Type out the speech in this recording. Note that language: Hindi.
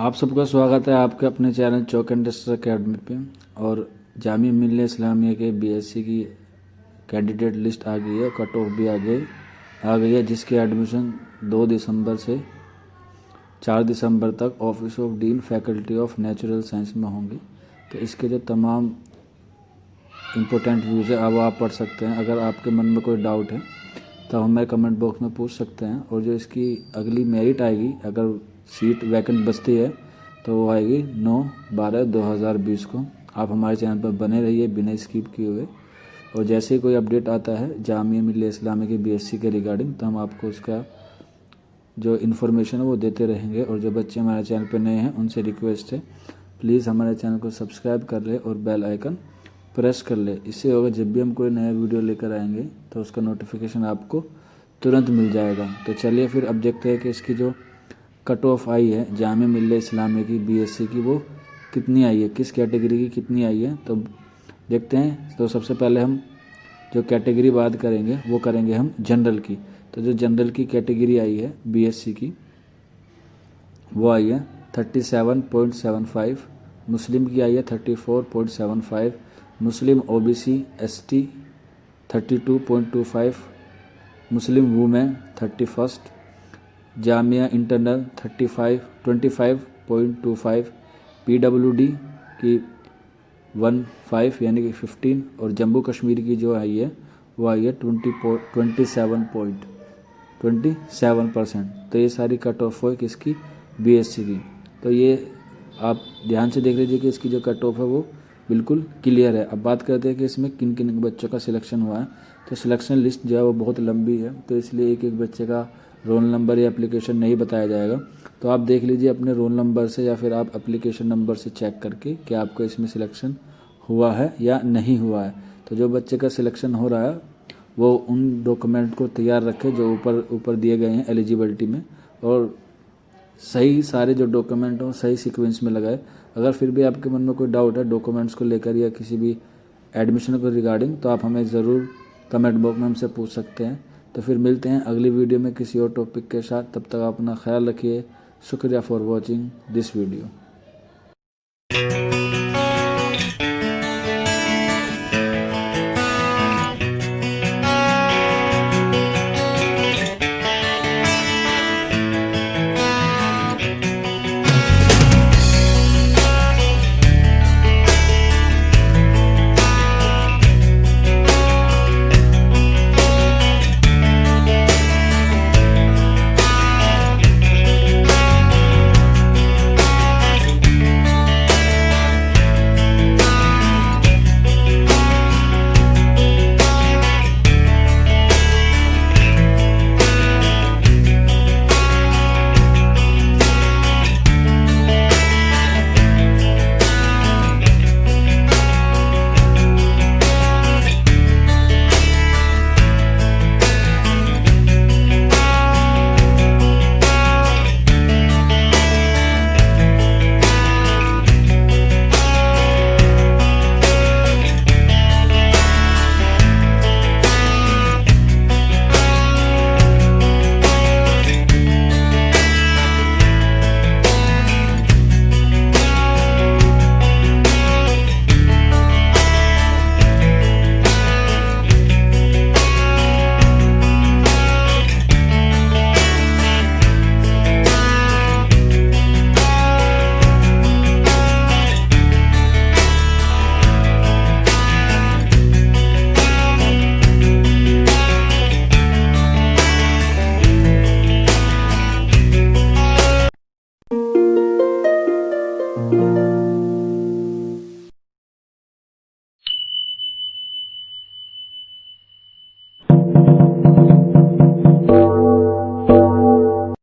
आप सबका स्वागत है आपके अपने चैनल चौक इंडस्ट्रियल अकेडमी पे। और जामिया मिल्लिया इस्लामिया के बीएससी की कैंडिडेट लिस्ट आ गई है, कट ऑफ भी आ गई है, जिसकी एडमिशन 2 दिसंबर से 4 दिसंबर तक office of dean faculty of natural science में होंगी। तो इसके जो तमाम इम्पोर्टेंट व्यूज़ है अब आप पढ़ सकते हैं। अगर आपके मन में कोई डाउट है तो हमें कमेंट बॉक्स में पूछ सकते हैं। और जो इसकी अगली मेरिट आएगी, अगर सीट वैकेंट बचती है तो वो आएगी 9/12/2020 को। आप हमारे चैनल पर बने रहिए बिना स्किप किए हुए। और जैसे ही कोई अपडेट आता है जामिया मिल्लिया इस्लामिया की बीएससी के रिगार्डिंग, तो हम आपको उसका जो इन्फॉर्मेशन है वो देते रहेंगे। और जो बच्चे हमारे चैनल पर नए हैं उनसे रिक्वेस्ट है, प्लीज़ हमारे चैनल को सब्सक्राइब कर ले और बेल आइकन प्रेस कर ले। इससे होगा जब भी हम कोई नया वीडियो लेकर आएंगे तो उसका नोटिफिकेशन आपको तुरंत मिल जाएगा। तो चलिए फिर अब देखते हैं कि इसकी जो कट ऑफ आई है जामिया मिल्लिया इस्लामिया की बीएससी की, वो कितनी आई है, किस कैटेगरी की कितनी आई है, तो देखते हैं। तो सबसे पहले हम जो कैटेगरी बात करेंगे वो करेंगे हम जनरल की। तो जो जनरल की कैटेगरी आई है बीएससी की, वो आई है 37.75, मुस्लिम की आई है 34.75, मुस्लिम ओबीसी एसटी 32.25, मुस्लिम वुमेन 31, जामिया इंटरनल 25.25, पीडब्ल्यूडी की 15 यानी कि 15, और जम्मू कश्मीर की जो आई है वो आई है 27.27%। तो ये सारी कट ऑफ है किसकी, बीएससी की। तो ये आप ध्यान से देख लीजिए कि इसकी जो कट ऑफ है वो बिल्कुल क्लियर है। अब बात करते हैं कि इसमें किन किन बच्चों का सिलेक्शन हुआ है। तो सिलेक्शन लिस्ट जो है वो बहुत लंबी है, तो इसलिए एक एक बच्चे का रोल नंबर या एप्लीकेशन नहीं बताया जाएगा। तो आप देख लीजिए अपने रोल नंबर से या फिर आप एप्लीकेशन नंबर से चेक करके कि आपका इसमें सिलेक्शन हुआ है या नहीं हुआ है। तो जो बच्चे का सिलेक्शन हो रहा है वो उन डॉक्यूमेंट को तैयार रखे जो ऊपर दिए गए हैं एलिजिबिलिटी में, और सही सारे जो डॉक्यूमेंट हों सही सीक्वेंस में लगाए। अगर फिर भी आपके मन में कोई डाउट है डॉक्यूमेंट्स को लेकर या किसी भी एडमिशन को रिगार्डिंग, तो आप हमें ज़रूर कमेंट बॉक्स में हमसे पूछ सकते हैं। तो फिर मिलते हैं अगली वीडियो में किसी और टॉपिक के साथ। तब तक आप अपना ख्याल रखिए। शुक्रिया फॉर वॉचिंग दिस वीडियो।